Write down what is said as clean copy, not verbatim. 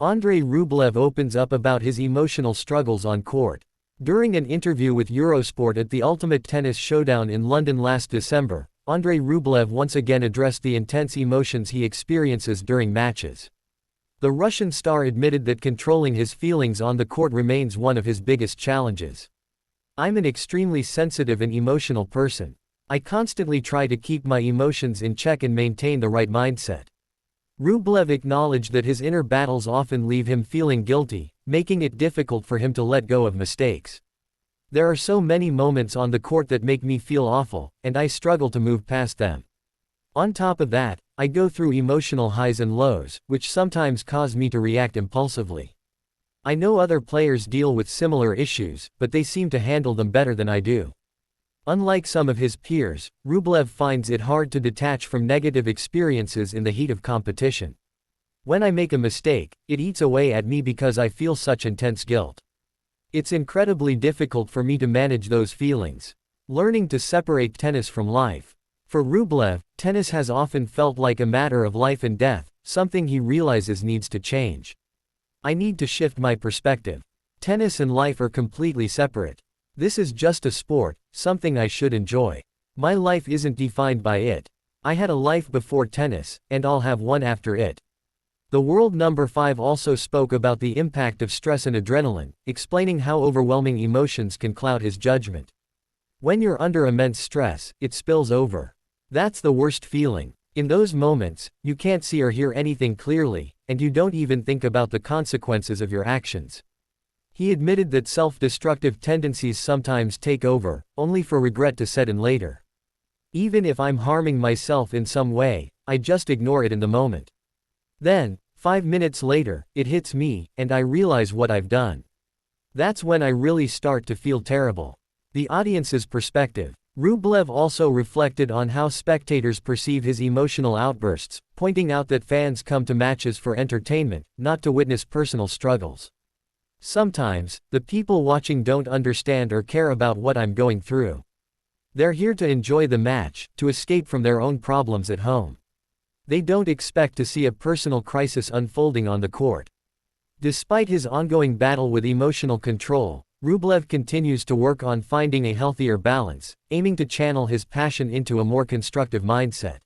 Andrei Rublev opens up about his emotional struggles on court. During an interview with Eurosport at the Ultimate Tennis Showdown in London last December, Andrei Rublev once again addressed the intense emotions he experiences during matches. The Russian star admitted that controlling his feelings on the court remains one of his biggest challenges. "I'm an extremely sensitive and emotional person. I constantly try to keep my emotions in check and maintain the right mindset." Rublev acknowledged that his inner battles often leave him feeling guilty, making it difficult for him to let go of mistakes. "There are so many moments on the court that make me feel awful, and I struggle to move past them. On top of that, I go through emotional highs and lows, which sometimes cause me to react impulsively. I know other players deal with similar issues, but they seem to handle them better than I do." Unlike some of his peers, Rublev finds it hard to detach from negative experiences in the heat of competition. "When I make a mistake, it eats away at me because I feel such intense guilt. It's incredibly difficult for me to manage those feelings." Learning to separate tennis from life. For Rublev, tennis has often felt like a matter of life and death, something he realizes needs to change. "I need to shift my perspective. Tennis and life are completely separate. This is just a sport, something I should enjoy. My life isn't defined by it. I had a life before tennis, and I'll have one after it." The world number 5 also spoke about the impact of stress and adrenaline, explaining how overwhelming emotions can cloud his judgment. "When you're under immense stress, it spills over. That's the worst feeling. In those moments, you can't see or hear anything clearly, and you don't even think about the consequences of your actions." He admitted that self-destructive tendencies sometimes take over, only for regret to set in later. "Even if I'm harming myself in some way, I just ignore it in the moment. Then, 5 minutes later, it hits me, and I realize what I've done. That's when I really start to feel terrible." The audience's perspective. Rublev also reflected on how spectators perceive his emotional outbursts, pointing out that fans come to matches for entertainment, not to witness personal struggles. "Sometimes, the people watching don't understand or care about what I'm going through. They're here to enjoy the match, to escape from their own problems at home. They don't expect to see a personal crisis unfolding on the court." Despite his ongoing battle with emotional control, Rublev continues to work on finding a healthier balance, aiming to channel his passion into a more constructive mindset.